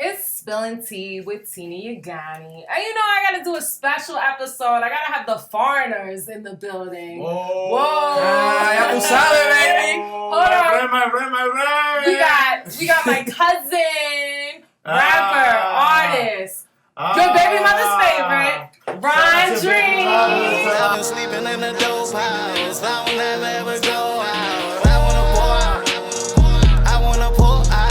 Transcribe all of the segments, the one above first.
It's Spilling Tea with Tina Yagani. And you know, I gotta do a special episode. I gotta have the foreigners in the building. Whoa. Whoa. Ya sabes, baby. Hold on. My We got my cousin, rapper, artist, your baby mother's favorite, Ron Dream. I've been sleeping in the dope house. I will never ever go out. I wanna pour out.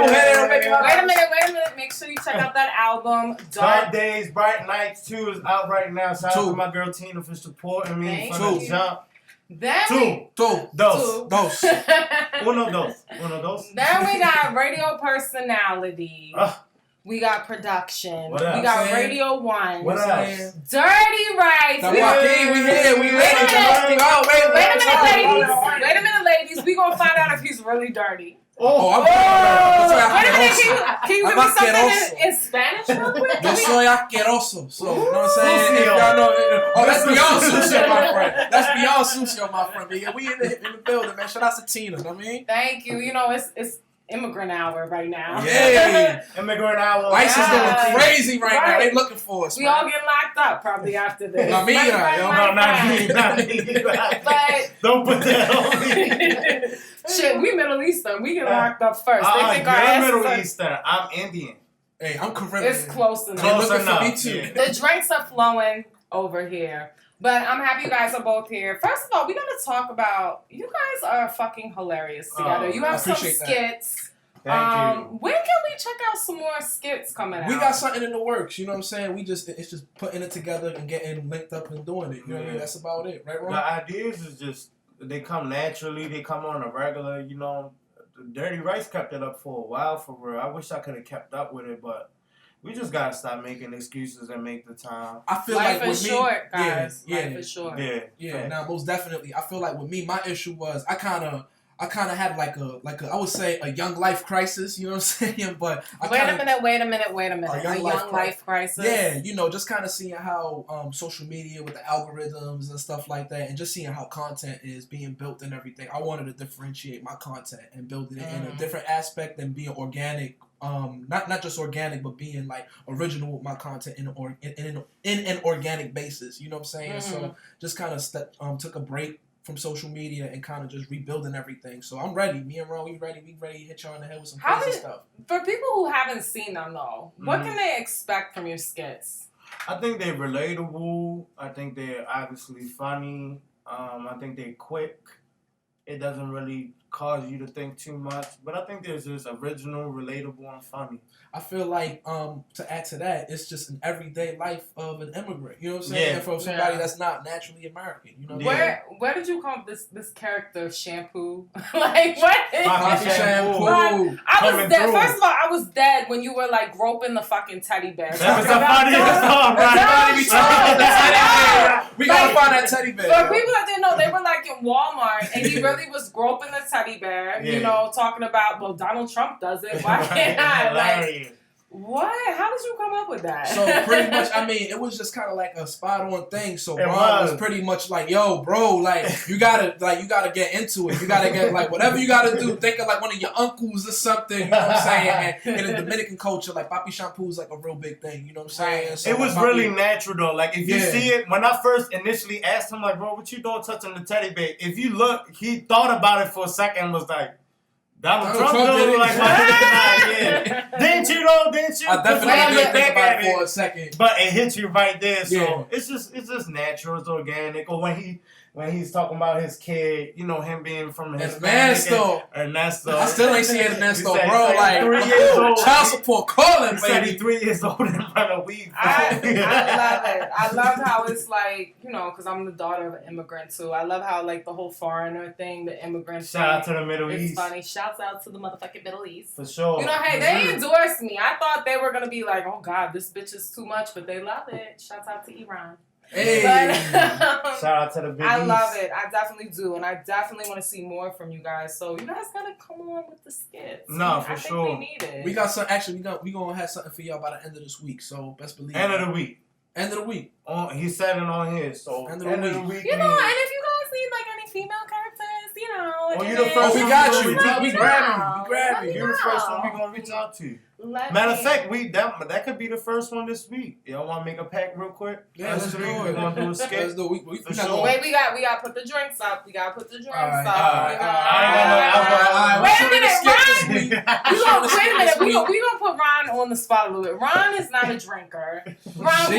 Wait a minute. Make sure you check out that album. Dark Days, Bright Nights 2 is out right now. Shout out to my girl Tina for supporting me from the jump. Then Dos. Uno, dos. Then we got radio personality. We got production. What else? We got Radio 1. What else? Dirty Rights. We here. We ready. Wait a minute, ladies. We gonna find out if he's really dirty. Wait a minute, can you give me something in Spanish real quick? Yo soy asqueroso. So, you know what I'm saying? If y'all know, that's beyond sucio, my friend. That's beyond sucio, my friend. Yeah, we in the building, man. Shout out to Tina, you know what I mean? Thank you. You know, it's immigrant hour right now. Yeah. Immigrant hour. ICE is going crazy right now. They looking for us, We man. all get locked up probably after this. Not me, Not me. But Don't put that on me. shit, we Middle Eastern. We get locked up first. They think our you're asses Middle are- Eastern. I'm Indian. Hey, I'm Caribbean. It's close enough. They're Close looking for enough. me too. Yeah. The drinks are flowing over here. But I'm happy you guys are both here. First of all, we're going to talk about, you guys are fucking hilarious together. You have some appreciate that. skits. Thank you. When can we check out some more skits coming out? We got something in the works, you know what I'm saying? It's just putting it together and getting linked up and doing it. You know what I mean? That's about it, right, Ron? The ideas is just, they come naturally. They come on a regular, you know. Dirty Rice kept it up for a while, for real. I wish I could have kept up with it, but we just got to stop making excuses and make the time. I feel Life like is with short, me, guys. Yeah, Life is short. Yeah, now most definitely. I feel like with me, my issue was I kind of had like a I would say a young life crisis. You know what I'm saying? But Wait a minute. A A young life crisis. Yeah, you know, just kind of seeing how social media with the algorithms and stuff like that, and just seeing how content is being built and everything. I wanted to differentiate my content and build it in a different aspect than being organic. Not just organic, but being like original with my content in an organic basis. You know what I'm saying? So just kind of took a break from social media and kind of just rebuilding everything. So I'm ready. Me and Ron, we ready to hit y'all in the head with some crazy stuff. For people who haven't seen them though, what can they expect from your skits? I think they're relatable. I think they're obviously funny. I think they're quick. It doesn't really cause you to think too much. But I think there's just original, relatable, and funny. I feel like to add to that, it's just an everyday life of an immigrant. You know what I'm saying? Yeah. And for somebody that's not naturally American. You know. Yeah. Where did you come up with this character Shampoo? Like what? Poppy shampoo. Like, I was Coming dead. through. First of all, I was dead when you were like groping the fucking teddy bear. That was the funniest song, right? We gotta find that teddy bear. For people that didn't know, they were like in Walmart and he really was groping the teddy bear, you know, talking about, well, Donald Trump does it. Why can't I? Like, what? How did you come up with that? So pretty much, I mean, it was just kind of like a spot on thing. So It Ron was. was pretty much like, "Yo, bro, like you gotta get into it. You gotta get like whatever you gotta do. Think of like one of your uncles or something. You know what I'm saying? And in the Dominican culture, like papi shampoo is like a real big thing. You know what I'm saying? So, It was like, really natural though. Like if you see it, when I first initially asked him, like, bro, what you doing touching the teddy bear? If you look, he thought about it for a second and was like, Donald Trump did it. like, yeah. Didn't you though? Didn't you? I definitely When did look think back about at it for a second. But it hits you right there. So Yeah. it's just natural, it's organic. Or when he's talking about his kid, you know, him being from Ernesto. Ernesto. I still ain't seen Ernesto, He said- bro. he said Like 3 years old. child support calling, He said baby. he's 3 years old and run a weed. I love it. I love how it's like, you know, because I'm the daughter of an immigrant too. I love how like the whole foreigner thing, the immigrant Shout out thing. to the Middle It's East. funny. Shouts out to the motherfucking Middle East. For sure. You know, hey, they endorsed me. I thought they were gonna be like, oh God, this bitch is too much, but they love it. Shouts out to Iran. Hey. But, Shout out to the Big I East. love it. I definitely do, and I definitely want to see more from you guys. So you guys gotta come on with the skits. No, for I think sure. we need it. We got some. Actually, we gonna have something for y'all by the end of this week. So best believe. End of the week. End of the week. He said it on his. So End end of of the the week. You know, and if you guys need like any female characters, you know, Oh, you and the then- first Oh, we one. got you. We We grabbed Maybe you're the first one we're gonna reach out to. Matter of fact, that could be the first one this week. Y'all want to make a pack real quick? Yeah, let's do it. We're gonna do a skit. Let's do it. We sure. Wait, we got to put the drinks up. We got to put the drinks up. Wait a minute, Ron. Wait a minute. We gonna put Ron on the spot a little bit. Ron is not a drinker. Ron,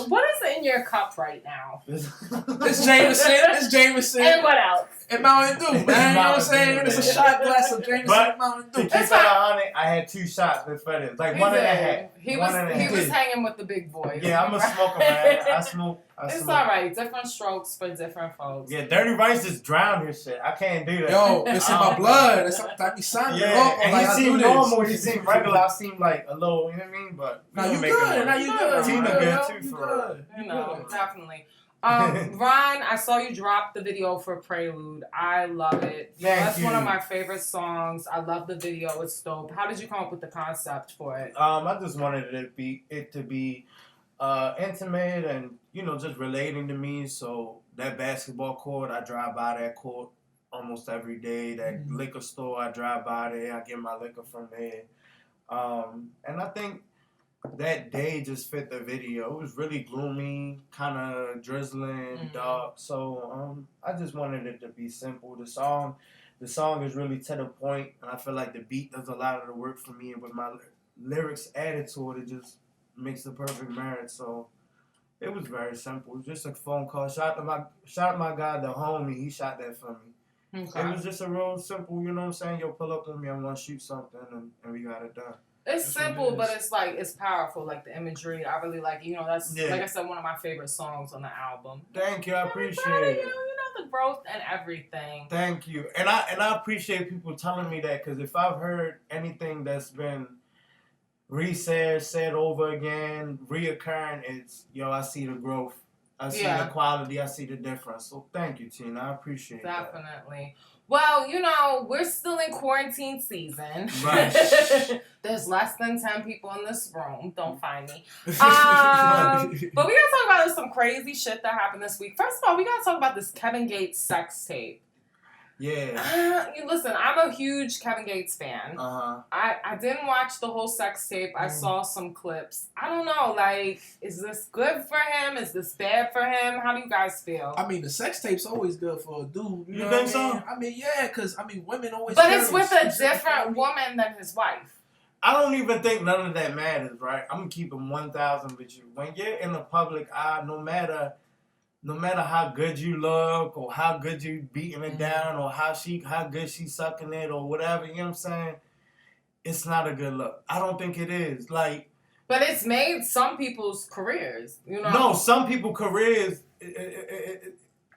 what is in your cup right now? It's Jameson. And what else? And Mountain Dew, man. You know what I'm saying? It's a shot glass of Jameson and Mountain Dew. To keep it on it, I had 2 shots with Freddy. Like 1.5. He was hanging with the big boys. Yeah, I'm a smoker, man. I smoke. It's alright. Different strokes for different folks. Yeah, Dirty Rice just drowned his shit. I can't do that. Yo, it's in my blood. It's something I be signing up. And like, he seemed normal. He seemed regular. I seemed like a little, you know what I mean? But now you good. Now you good. Tina good too, for real. You know, definitely. Ron, I saw you drop the video for Prelude. I love it. That's one of my favorite songs. I love the video. It's dope. How did you come up with the concept for it? I just wanted it to be intimate and, you know, just relating to me. So that basketball court, I drive by that court almost every day. That liquor store, I drive by there. I get my liquor from there. And I think that day just fit the video. It was really gloomy, kind of drizzling, dark. So I just wanted it to be simple. The song is really to the point, and I feel like the beat does a lot of the work for me. And with my lyrics added to it, it just makes the perfect marriage. So it was very simple. Just a phone call. Shout out my guy, the homie. He shot that for me. Okay. It was just a real simple, you know what I'm saying? Yo, pull up on me. I want to shoot something, and we got it done. It's simple, but it's like it's powerful. Like the imagery, I really like. You know, that's like I said, one of my favorite songs on the album. Thank you, I appreciate it. You know the growth and everything. Thank you, and I appreciate people telling me that, because if I've heard anything that's been said over again, reoccurring, it's I see the growth, I see the quality, I see the difference. So thank you, Tina. I appreciate that. Definitely. Well, you know, we're still in quarantine season. Right. There's less than 10 people in this room. Don't find me. But we gotta talk about some crazy shit that happened this week. First of all, we gotta talk about this Kevin Gates sex tape. Yeah. Listen, I'm a huge Kevin Gates fan. I didn't watch the whole sex tape. I saw some clips. I don't know, like, is this good for him? Is this bad for him? How do you guys feel? I mean, the sex tape's always good for a dude. You think so? I mean, yeah, because, women always... But it's with a different woman than his wife. I don't even think none of that matters, right? I'm going to keep them 1,000 with you. When you're in the public eye, no matter how good you look or how good you beating it down or how good she's sucking it or whatever, you know what I'm saying? It's not a good look. I don't think it is. Like, but it's made some people's careers, you know? No, some people's careers,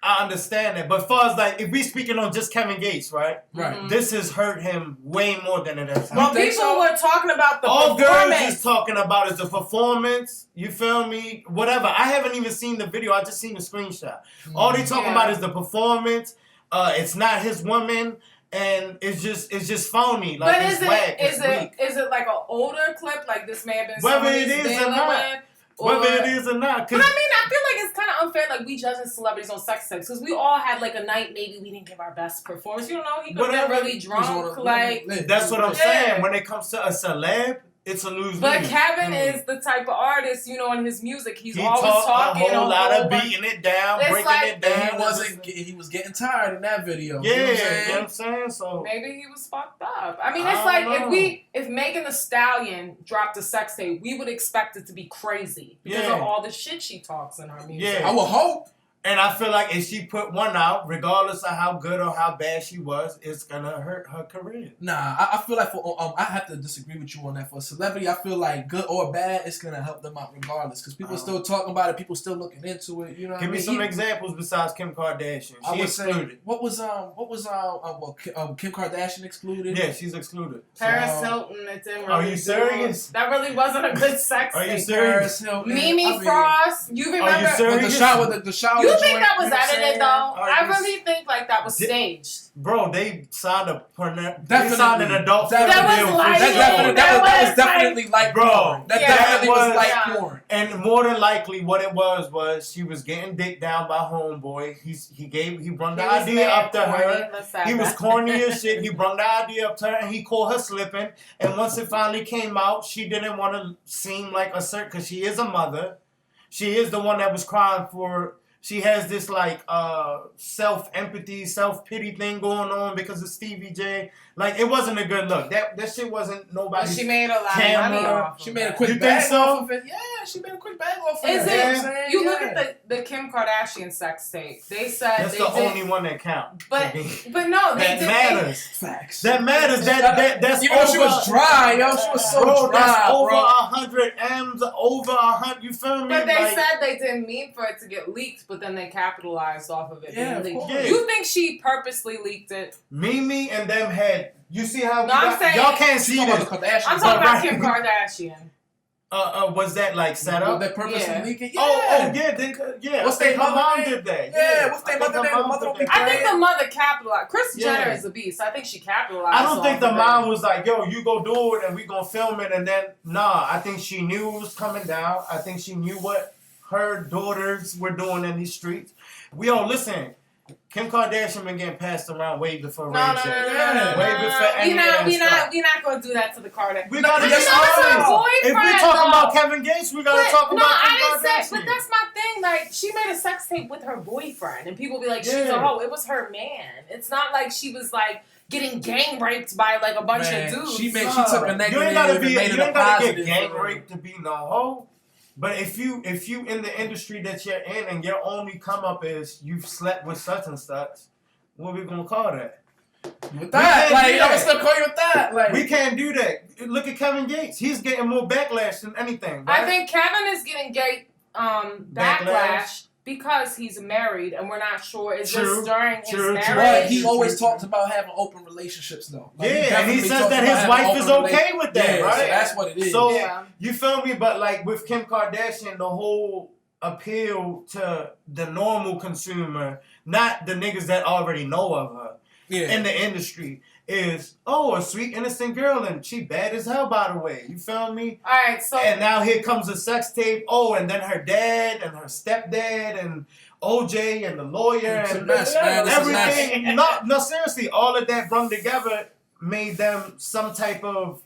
I understand that. But as far as, like, if we speaking on just Kevin Gates, right? Right. This has hurt him way more than it has hurt. Well, people were talking about the all performance. girls is talking about is the performance. You feel me? Whatever. I haven't even seen the video. I just seen the screenshot. All they talking about is the performance. It's not his woman. And it's just phony. Like, but it's whack. It's weak. Is it like an older clip? Like this may have been whether it is or not. Whether it is or not. But I mean, I feel like it's kind of unfair, like, we judging celebrities on sex tapes, because we all had, like, a night maybe we didn't give our best performance. You know, he could have been really drunk. Like, that's what I'm saying. When it comes to a celeb, it's a lose-lose. But Kevin is the type of artist, you know, in his music, he always talking a whole lot of beating it down, breaking it down. He was getting tired in that video. Yeah, you know what I'm saying? So maybe he was fucked up. I mean, it's like if Megan Thee Stallion dropped a sex tape, we would expect it to be crazy because of all the shit she talks in her music. Yeah, I would hope. And I feel like if she put one out, regardless of how good or how bad she was, it's gonna hurt her career. Nah, I feel like I have to disagree with you on that. For a celebrity, I feel like good or bad, it's gonna help them out regardless, because people are still talking about it, people still looking into it. You know, give me some examples besides Kim Kardashian. She excluded. Say, what was Kim Kardashian excluded? Yeah, she's excluded. Paris Hilton, it didn't really. Are you serious? That really wasn't a good sex tape. Are you serious? Mimi Frost, you remember? Are you serious? The shower. You think joint, that was you know what I'm edited saying? though? I Artists- really think like that was staged. Bro, they signed they Definitely. signed an adult film That was deal for like- sure. That was was definitely like Bro, porn. That yeah, definitely was was- like yeah. porn. And more than likely, what it was she was getting dick down by homeboy. He brought the idea up to her. He was corny as shit. He brought the idea up to her, and he caught her slipping. And once it finally came out, she didn't want to seem like a certain, because she is a mother. She is the one that was crying for. She has this like self-empathy, self-pity thing going on because of Stevie J. Like, it wasn't a good look. That shit wasn't But nobody's she made a lot of money camera. off. She made a of quick You think bag so? off of it. Yeah, she made a quick bag off of Is it. it? You know what I'm saying? You look Yeah. at the Kim Kardashian sex tape. They said That's they the did, only one that counts. but no, they that did. matters. Facts. That matters. That's Even though she was dry, yo. She was so bro, dry, that's over bro. 100 M's, over 100. You feel me? But they Like, said they didn't mean for it to get leaked, but then they capitalized off of it Yeah, being of leaked. course. You think she purposely leaked it? Mimi and them had. You see how No, I'm saying- y'all can't see She talking this. about the Kardashians. I'm talking about right. Kim Kardashian. Was that like set Well, up? they purposely Yeah. leak it. Yeah. Oh yeah, they could. Yeah, What's I think their her mother mom name? did that. Yeah, what's their I think mother her name? mom Mother did don't be that. I think the mother capitalized. Kris Yeah. Jenner is a beast. I think she capitalized. I don't think off the of mom it. was like, yo, you go do it and we gonna film it, and then I think she knew it was coming down. I think she knew what her daughters were doing in these streets. Listen, Kim Kardashian been getting passed around way before No, Ray no, J. no, no, Yeah. no, no, Way no, before no. any of that stuff. We not gonna do that to the Kardashians. We gotta No, get it's not started. her boyfriend, If we're talking though. about Kevin Gates, we gotta talk No, about I Kim didn't Kardashian. say. But that's my thing. Like, she made a sex tape with her boyfriend, and people be like, "She's a Yeah. hoe." It was her man. It's not like she was like getting gang raped by like a bunch Man, of dudes. she took a negative You ain't gotta and be. made You it a ain't gotta positive. get gang for her. raped to be no hoe. But if you in the industry that you're in and your only come up is you've slept with such and such, what we gonna call that? With that, can't like, do I'm gonna that. still call you with that. Like, We can't do that. Look at Kevin Gates. He's getting more backlash than anything. Right? I think Kevin is getting gay backlash because he's married, and we're not sure. Is True, this during his true, true. but marriage? he always talks about having open relationships, though. Like, Yeah, and he definitely says talks that about his having wife open is okay relations. with that, Yeah, right? So that's what it is. So Yeah. you feel me? But like with Kim Kardashian, the whole appeal to the normal consumer, not the niggas that already know of her yeah. in the industry, is a sweet innocent girl and she bad as hell, by the way. You feel me? All right, so And now here comes a sex tape. And then her dad and her stepdad and OJ and the lawyer It's a and mess, man. It's a mess. everything. No, seriously, all of that brung together made them some type of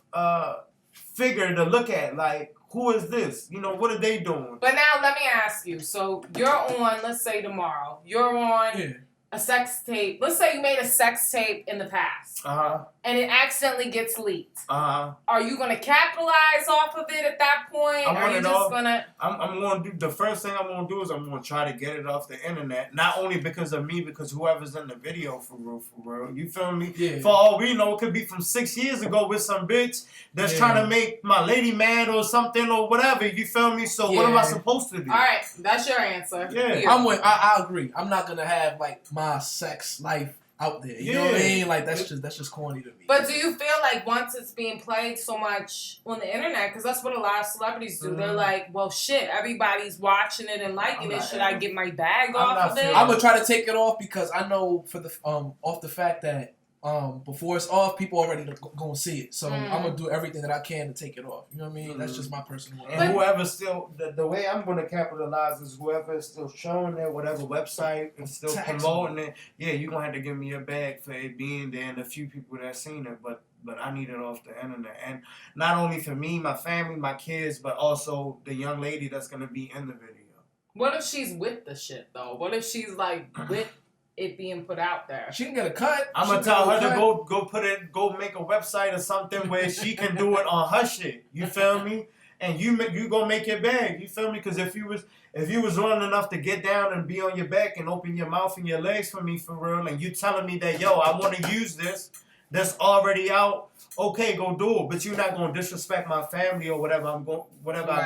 figure to look at. Like, who is this? You know, what are they doing? But now let me ask you. So you're on, let's say tomorrow, you're on Yeah. a sex tape. Let's say you made a sex tape in the past and it accidentally gets leaked. Are you going to capitalize off of it at that point? I Are want you it just all. going to... I'm going to do, the first thing I'm going to do is I'm going to try to get it off the internet. Not only because of me, because whoever's in the video, for real. You feel me? Yeah. For all we know, it could be from 6 years ago with some bitch that's Yeah. trying to make my lady mad or something or whatever. You feel me? So what am I Yeah. supposed to do? All right, that's your answer. Yeah. You. I agree. I'm not gonna have like my sex life out there. You know what I Yeah. mean? Like that's just corny to me. But do you feel like once it's being played so much on the internet, because that's what a lot of celebrities do, they're like, well, shit, everybody's watching it and liking I'm it. not- Should I get my bag I'm off not of it? feeling- I'm gonna try to take it off because I know for the off the fact that before it's off, people already gonna see it. So I'm gonna do everything that I can to take it off. You know what I mean? That's just my personal. And whoever still, the way I'm going to capitalize is whoever is still showing it, whatever website and still Tax promoting it. Yeah, you're going to have to give me a bag for it being there and a few people that seen it. But I need it off the internet. And not only for me, my family, my kids, but also the young lady that's going to be in the video. What if she's with the shit, though? What if she's, like, with it being put out there? She can get a cut. I'm She gonna can tell get her a to cut. go make a website or something where she can do it on her shit. You feel me? And you go make your bag. You feel me? Because if you was running enough to get down and be on your back and open your mouth and your legs for me for real, and you telling me that I want to use this that's already out. Okay, go do it. But you're not gonna disrespect my family or whatever I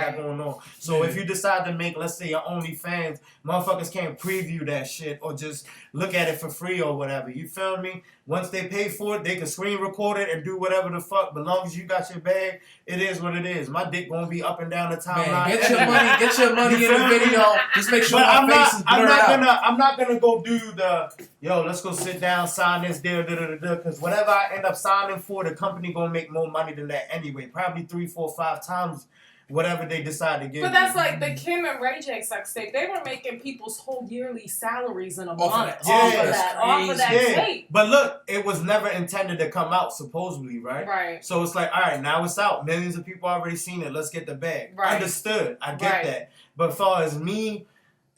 got going on. So if you decide to make, let's say, your OnlyFans, motherfuckers can't preview that shit or just look at it for free or whatever. You feel me? Once they pay for it, they can screen record it and do whatever the fuck. But as long as you got your bag, it is what it is. My dick gonna be up and down the timeline. Man, get your money in the video. Just make sure but my face is blurred out. I'm not gonna go do the let's go sit down, sign this deal, because whatever I end up signing for, the company gonna make more money than that anyway. Probably 3, 4, 5 times whatever they decide to give. But that's like the Kim and Ray J sex tape. They were making people's whole yearly salaries in a month off of that tape. But look, it was never intended to come out, supposedly, right? Right. So it's like, all right, now it's out. Millions of people already seen it. Let's get the bag. Right. Understood. I get that. But as far as me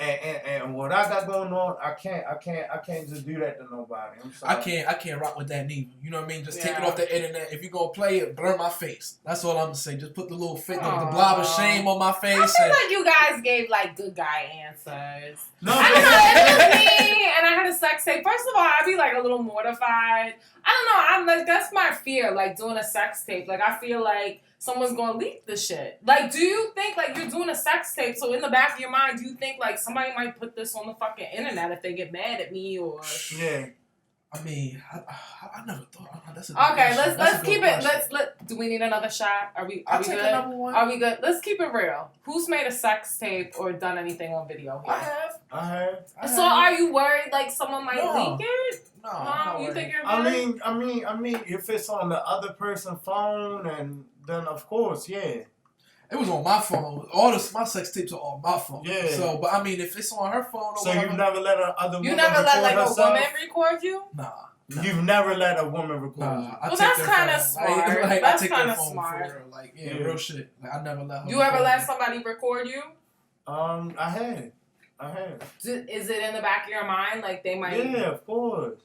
and what I got going on, I can't just do that to nobody. I'm sorry. I can't rock with that neither. You know what I mean? Just take it off the internet. If you gonna play it, blur my face. That's all I'm gonna say. Just put the little the blob of shame on my face. I feel like you guys gave like good guy answers. No, I don't know. It was me, and I had a sex tape. First of all, I'd be like a little mortified. I don't know. I'm like, that's my fear. Like doing a sex tape. Like I feel like someone's gonna leak the shit. Like, do you think like you're doing a sex tape? So in the back of your mind, do you think like somebody might put this on the fucking internet if they get mad at me or? Yeah. I mean, I never thought. That's okay, let's keep it. Do we need another shot? Are we I'll good? take another one. Are we good? Let's keep it real. Who's made a sex tape or done anything on video here? I have. So are you worried like someone might leak it? No, you think you're good? I mean, if it's on the other person's phone, and then of course, yeah. It was on my phone. My sex tapes are on my phone. Yeah. So, but I mean, if it's on her phone, or so whatever, you've never let other woman You never let like herself? a woman record you? Nah. You've never let a woman record you. Well, that's kind of smart. That's kind of smart. Like, real shit. Like, I never let her. You ever let somebody record you? I had. Is it in the back of your mind like they might? Yeah, of course.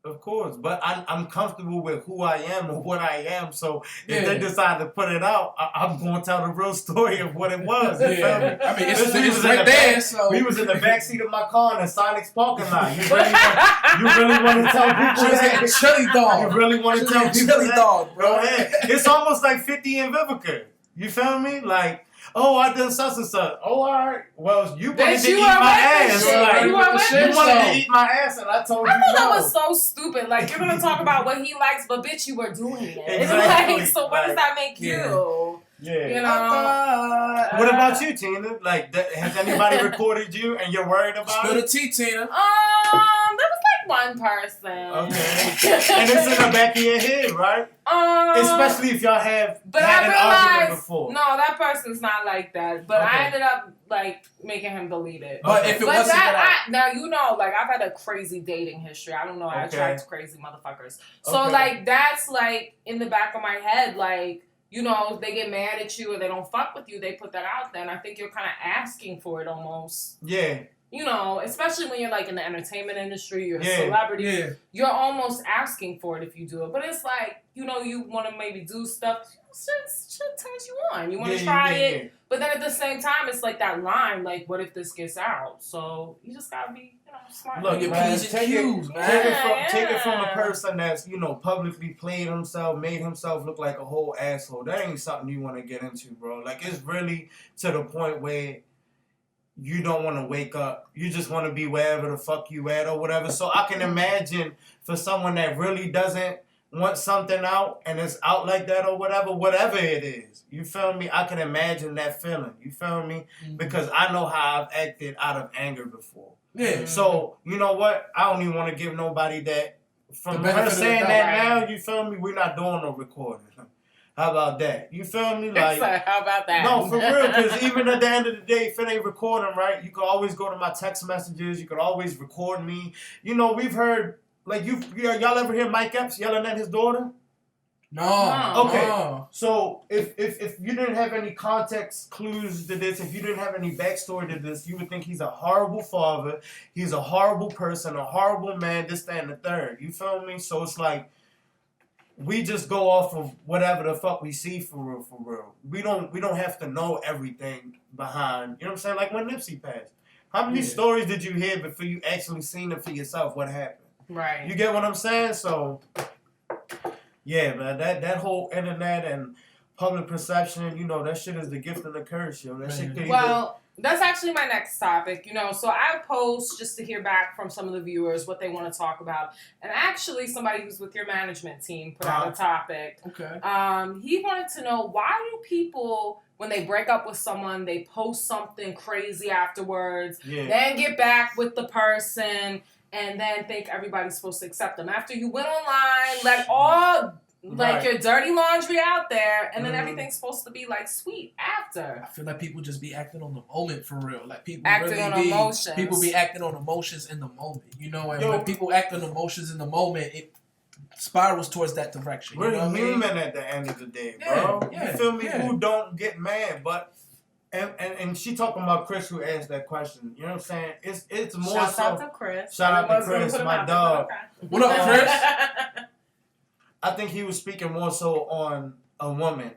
Of course, but I'm comfortable with who I am or what I am. So if they decide to put it out, I'm going to tell the real story of what it was. You feel me? I mean, it's right there. So we was in the backseat of my car in the Sonic's parking lot. You really want to tell people that? Chili dog. You really want to tell people chili that? Dog, bro. Go ahead. It's almost like 50 and Vivica. You feel me? Like, oh, I done such and such. Oh, all right. Well, you wanted to eat my ass. Like, you wanted to eat my ass, and I told you I thought no. that was so stupid. Like, you're going to talk about what he likes, but bitch, you were doing it. Exactly. Like, so what does that make you? Yeah. You know? What about you, Tina? Like, has anybody recorded you and you're worried about Spill it? the tea, Tina. There was like one person. Okay. And it's in the back of your head, right? Especially if y'all have had an argument before. No, that person's not like that. But Okay. I ended up like making him delete it. But if it wasn't that, now you know, like I've had a crazy dating history. I don't know. I attract crazy motherfuckers. So Okay. like that's like in the back of my head, like. You know, if they get mad at you or they don't fuck with you, they put that out there. And I think you're kind of asking for it almost. Yeah. You know, especially when you're like in the entertainment industry, you're a celebrity. Yeah. You're almost asking for it if you do it. But it's like, you know, you want to maybe do stuff. Shit turns you on. You want to try it. Yeah. But then at the same time, it's like that line, like, what if this gets out? So you just got to be, you know, smart. Look, man, take it from a person that's, you know, publicly played himself, made himself look like a whole asshole. That ain't something you want to get into, bro. Like, it's really to the point where you don't want to wake up. You just want to be wherever the fuck you at or whatever. So I can imagine for someone that really doesn't want something out and it's out like that or whatever it is. You feel me? I can imagine that feeling. You feel me? Mm-hmm. Because I know how I've acted out of anger before. Yeah. So, you know what? I don't even want to give nobody that. From her saying that now, you feel me? We're not doing no recording. How about that? You feel me? Like, how about that? No, for real, because even at the end of the day, if it ain't recording, right, you can always go to my text messages. You can always record me. You know, we've heard, like, y'all ever hear Mike Epps yelling at his daughter? No. Okay. No. So if you didn't have any context clues to this, if you didn't have any backstory to this, you would think he's a horrible father, he's a horrible person, a horrible man, this, that, and the third. You feel me? So it's like, we just go off of whatever the fuck we see for real. We don't have to know everything behind. You know what I'm saying? Like when Nipsey passed. How many stories did you hear before you actually seen it for yourself? What happened? Right. You get what I'm saying? So, yeah, man, that whole internet and public perception, you know, that shit is the gift and the curse, yo. That shit could Well, that's actually my next topic, you know. So I post just to hear back from some of the viewers what they want to talk about. And actually, somebody who's with your management team put out a topic. Okay. He wanted to know, why do people, when they break up with someone, they post something crazy afterwards, then get back with the person, and then think everybody's supposed to accept them. After you went online, let all like your dirty laundry out there, and then everything's supposed to be like sweet after. I feel like people just be acting on the moment for real. Like people acting really on emotions. People be acting on emotions in the moment. You know, and when people act on emotions in the moment, it spirals towards that direction. We're human I mean? at the end of the day, bro. You feel me? Who don't get mad, but. And she talking about Chris, who asked that question. You know what I'm saying? It's more Shout out to Chris. Shout out to Chris, my dog. What up, Chris? I think he was speaking more so on a woman.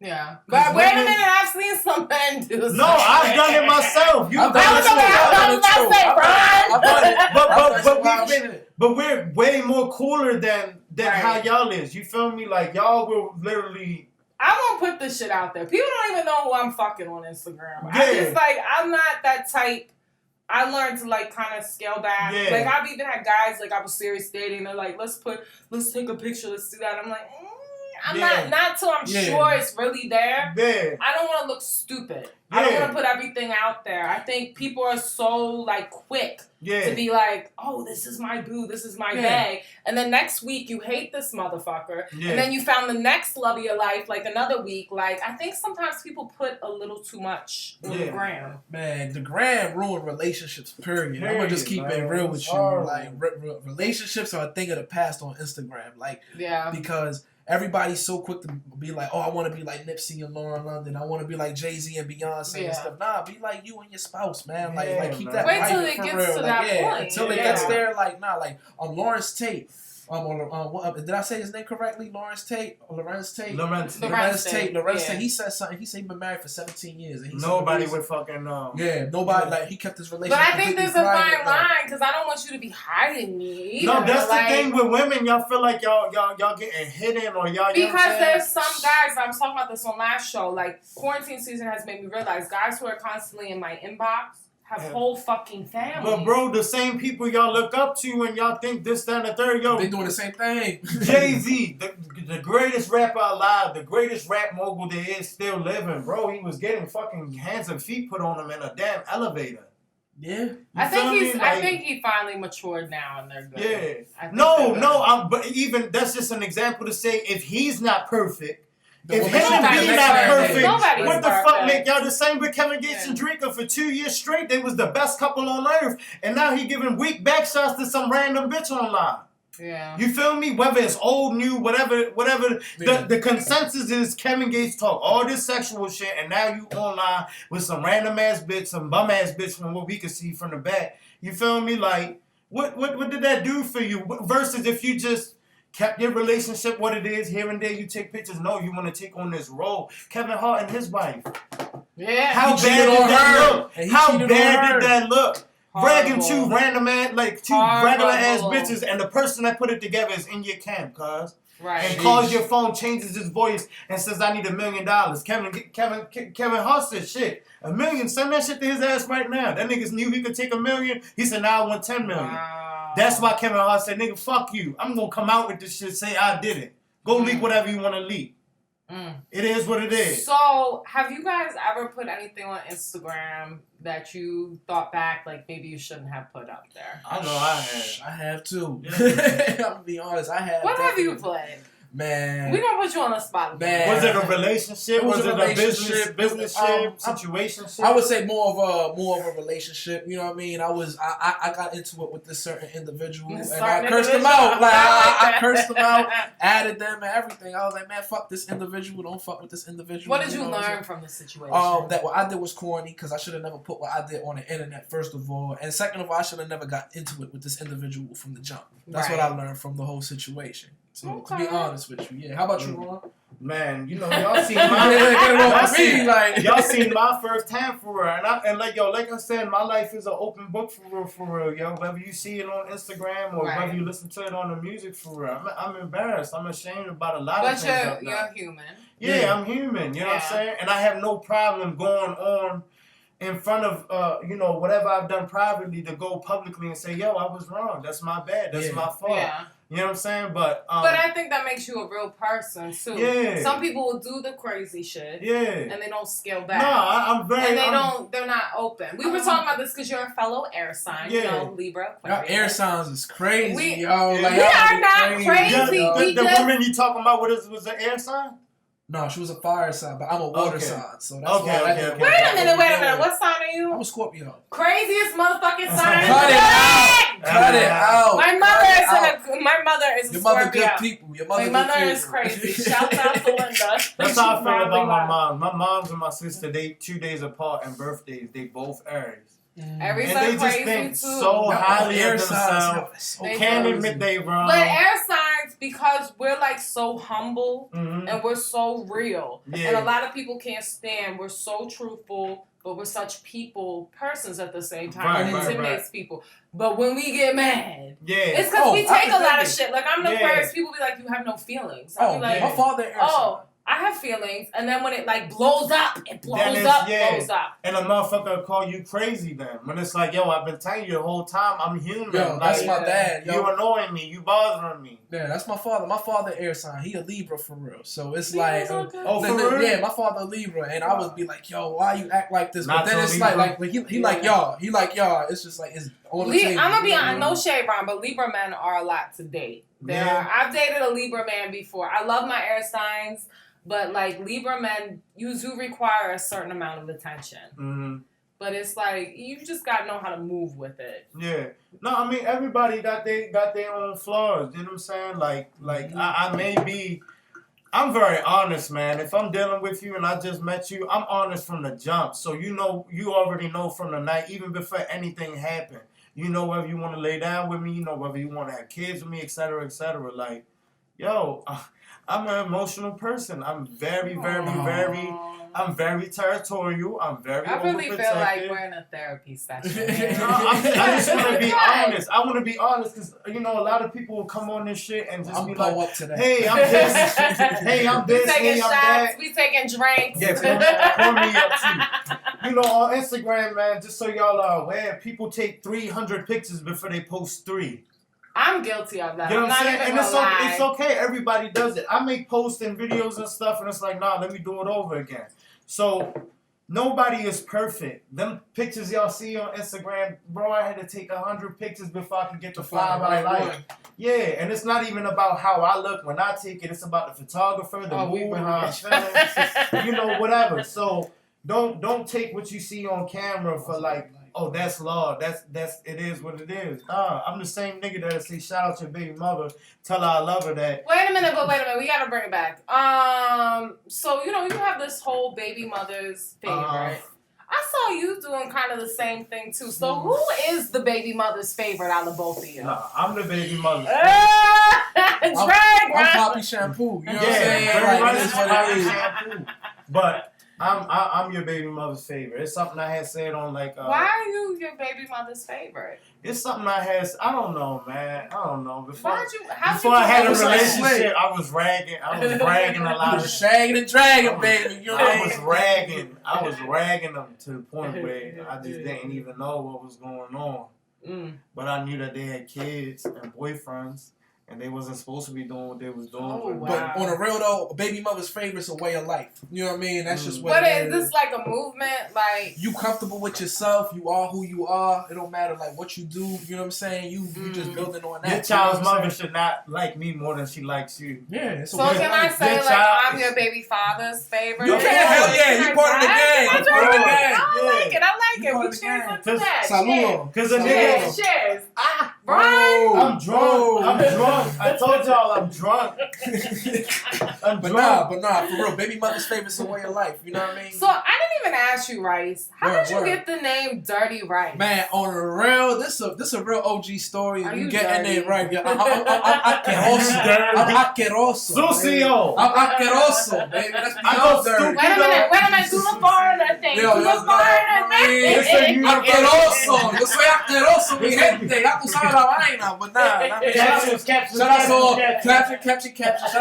Yeah. But wait a minute, I've seen some men do something. No, I've done it myself. You've done it. But we're way more cooler than how y'all is. You feel me? Like, y'all will literally... I won't put this shit out there. People don't even know who I'm fucking on Instagram. I'm not that type. I learned to like kind of scale back. Yeah. Like I've even had guys like I was serious dating. They're like, let's take a picture. Let's do that. I'm like, I'm not till I'm sure it's really there. Yeah. I don't want to look stupid. I don't want to put everything out there. I think people are so like quick to be like, oh, this is my boo, this is my bae. And then next week you hate this motherfucker. Yeah. And then you found the next love of your life like another week. Like, I think sometimes people put a little too much on the gram. Man, the gram ruined relationships, period. I'm going to just keep it real with you. Like, relationships are a thing of the past on Instagram. Like, because... everybody's so quick to be like, oh, I want to be like Nipsey and Lauren London. I want to be like Jay-Z and Beyonce and stuff. Nah, be like you and your spouse, man. Like keep that private for real. Wait till it gets to that point. Until it gets there, like, nah, like, Lawrence Tate. Did I say his name correctly? Lorenz Tate. He said something. He said he's been married for 17 years. And nobody would fucking know. Yeah, nobody. Like, he kept his relationship. But I think there's a fine line because I don't want you to be hiding me either. No, that's the thing with women. Y'all feel like y'all getting hidden or y'all. Because there's some guys. I was talking about this on last show. Like, quarantine season has made me realize guys who are constantly in my inbox have whole fucking families. But bro, the same people y'all look up to and y'all think this, that, and the third, they doing the same thing. Jay-Z, the greatest rapper alive, the greatest rap mogul there is still living, bro. He was getting fucking hands and feet put on him in a damn elevator. Yeah. I think he finally matured now and they're good. Yeah. But even that's just an example to say if he's not perfect. If him being not perfect, what the fuck make y'all the same with Kevin Gates and Drake for 2 years straight? They was the best couple on earth, and now he giving weak back shots to some random bitch online. Yeah. You feel me? Whether it's old, new, whatever. The consensus is Kevin Gates talk all this sexual shit, and now you online with some random ass bitch, some bum ass bitch from what we can see from the back. You feel me? Like, what did that do for you? Versus if you just kept your relationship what it is, here and there you take pictures. No, you want to take on this role. Kevin Hart and his wife. Yeah. How bad did that look? How bad did that look? Bragging two random ass, like two regular ass bitches, and the person that put it together is in your camp, cuz. Right. And calls your phone, changes his voice, and says, I need $1 million. Kevin Hart said, shit, $1 million, send that shit to his ass right now. That niggas knew he could take $1 million. He said, now I want $10 million. Wow. That's why Kevin Hart said, nigga, fuck you. I'm going to come out with this shit, say I did it. Go leak whatever you want to leak. It is what it is. So, have you guys ever put anything on Instagram that you thought back, like maybe you shouldn't have put up there? I know I have. I have too. I'm gonna be honest, I have. What have you put? Man. We gonna put you on the spot. Man. Was it a relationship? Was it a business situationship? I would say more of a relationship. You know what I mean? I got into it with this certain individual and I cursed them out. Like I cursed them out, added them and everything. I was like, man, fuck this individual. Don't fuck with this individual. What did you learn from the situation? That what I did was corny because I should have never put what I did on the internet, first of all. And second of all, I should have never got into it with this individual from the jump. That's what I learned from the whole situation. So, to be honest with you, yeah. How about you, Ron? Man, you know, y'all seen my y'all seen my first hand for real. And like I said, my life is an open book for real, yo. Whether you see it on Instagram or whether you listen to it on the music for real. I'm embarrassed. I'm ashamed about a lot of things. But you're human. Yeah, I'm human. You know what I'm saying? And I have no problem going on in front of, you know, whatever I've done privately to go publicly and say, yo, I was wrong. That's my bad. That's my fault. Yeah. You know what I'm saying? But I think that makes you a real person too. Yeah. Some people will do the crazy shit. Yeah. And they don't scale back. No, I'm very. And they're not open. We were talking about this because you're a fellow air sign. Yeah. You know, Libra. Y'all air signs is crazy, we are not crazy. The woman you talking about was an air sign? No, she was a fire sign, but I'm a water sign, so that's why. Okay. Wait a minute. What sign are you? I'm a Scorpio. Craziest motherfucking sign. Cut it out. My mother is a Your Scorpio. mother good people. Your mother my mother is crazy. Shout out to Linda. That's how I feel about my mom. My mom's and my sister, they 2 days apart and birthdays. They both Aries. Every and son they just think too. so highly of themselves. Can't admit they wrong. But air signs, because we're like so humble and we're so real, and a lot of people can't stand. We're so truthful, but we're such persons at the same time. It intimidates people. But when we get mad, it's because we take a lot of shit. Like I'm the Aquarius. People be like, "You have no feelings." I'll be like, my father air sign. I have feelings, and then when it like blows up, blows up. And a motherfucker call you crazy then. When it's like, yo, I've been telling you the whole time, I'm human. Yo, that's my dad. Yo. You annoying me. You bothering me. Yeah, that's my father. My father air sign. He a Libra for real. So it's like, for real? Yeah, my father a Libra, and I would be like, yo, why you act like this? But then it's like he like y'all. He like y'all. It's just like it's on the table. I'm gonna be honest, no shade, Ron, but Libra men are a lot to date. I've dated a Libra man before. I love my air signs. But, like, Libra men, you do require a certain amount of attention. Mm-hmm. But it's like, you just got to know how to move with it. Yeah. No, I mean, everybody got their own flaws. You know what I'm saying? Like I'm very honest, man. If I'm dealing with you and I just met you, I'm honest from the jump. So, you already know from the night, even before anything happened. You know whether you want to lay down with me, you know whether you want to have kids with me, et cetera, et cetera. Like, yo... I'm an emotional person. I'm very, I'm very territorial. I'm very I really feel like we're in a therapy session. I just want to be honest. I want to be honest because, a lot of people will come on this shit and just be like, hey, I'm this. Hey, I'm this. Hey, I'm that. We taking drinks. Yeah, pour me up too. On Instagram, man, just so y'all are aware, people take 300 pictures before they post 3. I'm guilty of that. You know what I'm saying? And it's okay. Everybody does it. I make posts and videos and stuff, and it's like, nah, let me do it over again. So nobody is perfect. Them pictures y'all see on Instagram, bro, I had to take 100 pictures before I could get the 5 I like. Yeah, and it's not even about how I look when I take it. It's about the photographer, the mood, how I'm feeling, whatever. So don't take what you see on camera for like, oh, that's law. That's it is what it is. I'm the same nigga that'll say shout out to your baby mother, tell her I love her that. Wait a minute, we gotta bring it back. So you have this whole baby mother's favorite. I saw you doing kind of the same thing too. So who is the baby mother's favorite out of both of you? Nah, I'm the baby mother. I'm Poppy Shampoo. You know what I'm saying? Like, this is what it is. But I'm your baby mother's favorite. It's something I had said on like. Why are you your baby mother's favorite? It's something I don't know, man. I don't know. Before I had a relationship, I was bragging a lot. You was shagging and dragging, baby. I was ragging them to the point where I just didn't even know what was going on. But I knew that they had kids and boyfriends. And they wasn't supposed to be doing what they was doing. Oh, wow. But on a real though, a baby mother's favorite's a way of life. You know what I mean? That's just what it is. But is this like a movement? Like you comfortable with yourself, you are who you are. It don't matter like what you do. You know what I'm saying? You just building on that. Your child's mother should not like me more than she likes you. Yeah. So can I say I'm your baby father's favorite? You can. Hell yeah, you part of the game. I like it. We cheers to that. Saludo. Because a nigga. Cheers. Brian. I'm drunk. I told y'all I'm drunk. But nah, for real, baby mother's favorite's a way of life. You know what I mean? So I didn't even ask you, Rice. How did you get the name Dirty Rice? Man, on the real, this a real OG story. Are You you getting dirty? it right? I'm asqueroso. Sucio. I'm asqueroso, baby. That's beyond dirty. Wait a minute. Do the foreigner thing. Do the foreigner thing. Asqueroso. Yo soy asqueroso, mi gente. Ya tú sabes la vaina, but nah. Caption. Shout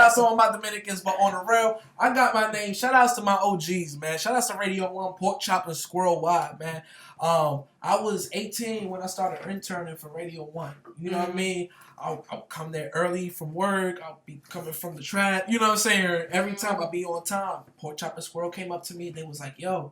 out to all my Dominicans, but on the real, I got my name. Shout outs to my OGs, man. Shout outs to Radio 1, Pork Chop, and Squirrel Wide, man. I was 18 when I started interning for Radio 1. You know what I mean? I'll come there early from work. I'll be coming from the trap. You know what I'm saying? Every time I'll be on time. Pork Chop and Squirrel came up to me. They was like, yo,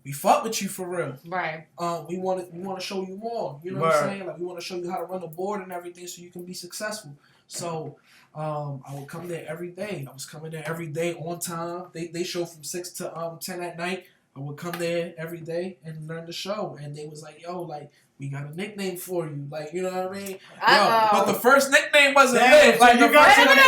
we fuck with you for real. Right. We want to show you more. You know what I'm saying? Like, we want to show you how to run the board and everything so you can be successful. So I would come there every day. I was coming there every day on time. They show from 6 to 10 at night. I would come there every day and learn the show. And they was like, yo, like, we got a nickname for you. Like, you know what I mean? Yo, but the first nickname wasn't lit. Like, wait a minute.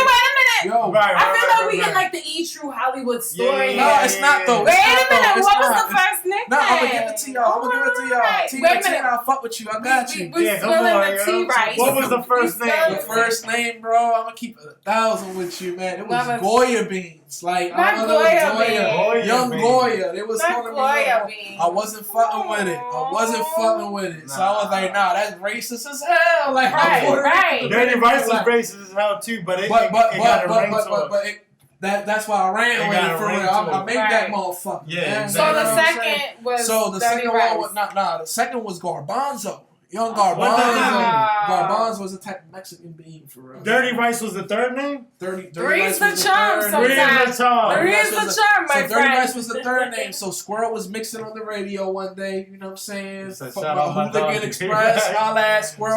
Yo, I feel like we get like the True Hollywood story. No, it's not though. Wait a minute. What was the first nickname? No, I'm gonna give it to y'all. Wait a minute. I'll fuck with you. I got you. We spilling the tea, right? What was the first name? The first name, bro. I'm gonna keep 1,000 with you, man. It was Goya Beans. Like, not Goya Beans. Young Goya. It was not Goya Beans. I wasn't fucking with it. So I was like, nah, that's racist as hell. Like, right. Dirty Rice was racist as hell too, but it got a ring to it. That's why I ran with it for real. I made that motherfucker. Yeah. So the second was the second one was the second was Garbanzo. Young Garbanzo. Garbanzo was a type of Mexican bean for real. Dirty Rice was the third name? Three's the charm sometimes. Three's the charm, my friend. So Dirty Rice was the third name. So Squirrel was mixing on the radio one day. You know what I'm saying? So Fuck about Hooligan Express. Holla at Squirrel.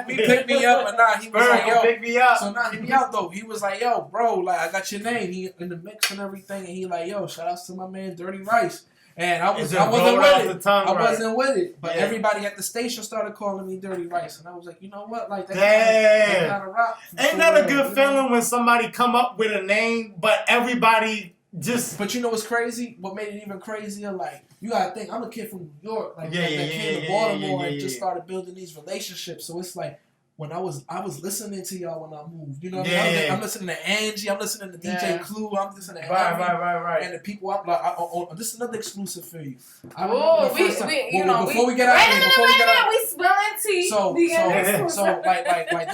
He picked me up, and he was like, yo. Pick me up. So hit me out though. He was like, yo, bro, like I got your name. He in the mix and everything, and he like, yo, shout outs to my man Dirty Rice. And I wasn't with it. But everybody at the station started calling me Dirty Rice. And I was like, you know what? Like, that kind of rock. Ain't that a good feeling when somebody come up with a name, but everybody just... But you know what's crazy? What made it even crazier? Like, you got to think, I'm a kid from New York. Like, that came to Baltimore and just started building these relationships. So it's like, when I was listening to y'all when I moved. You know what I mean? I'm listening to Angie. I'm listening to DJ Clue. I'm listening to Right. And the people, I'm like, this is another exclusive for you. Before we get out of here, we spilling tea. So like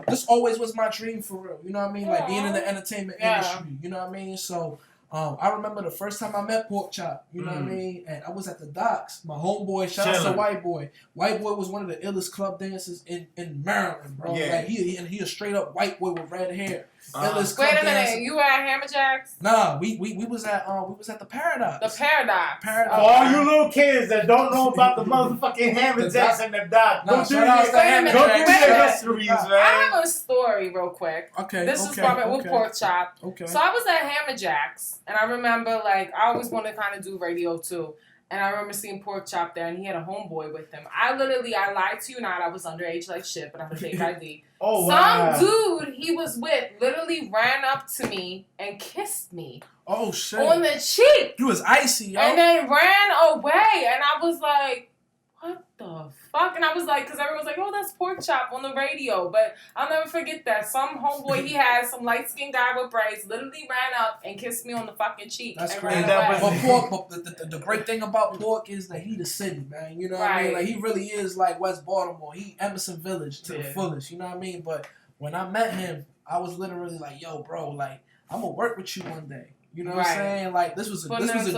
this always was my dream for real. You know what I mean? Like being in the entertainment industry. You know what I mean? So. I remember the first time I met Pork Chop, you know what I mean? And I was at the docks. My homeboy, shout out to White Boy. White Boy was one of the illest club dancers in Maryland, bro. Yeah. Like he a straight up white boy with red hair. Wait a minute, you were at Hammerjacks? Nah, we was at the Paradox. The Paradox. For all you little kids that don't know about the motherfucking Hammerjacks and the dock, go through your histories, man. I have a story real quick. Okay. This is from with Pork Chop. Okay. So I was at Hammerjacks, and I remember like I always wanted to kind of do radio too. And I remember seeing Pork Chop there, and he had a homeboy with him. I lied to you not, I was underage like shit, but I had a fake ID. Some dude he was with literally ran up to me and kissed me. Oh, shit. On the cheek. You was icy, yo. And then ran away, and I was like, what the fuck? And I was like, because everyone's like, oh, that's Pork Chop on the radio. But I'll never forget that. Some homeboy he had, some light-skinned guy with braids, literally ran up and kissed me on the fucking cheek. That's and crazy. ran away. But the great thing about Pork is that he the city, man. You know what I mean? Like, he really is like West Baltimore. He Emerson Village to the fullest. You know what I mean? But when I met him, I was literally like, yo, bro, like, I'm going to work with you one day. You know what I'm saying? Like, this was a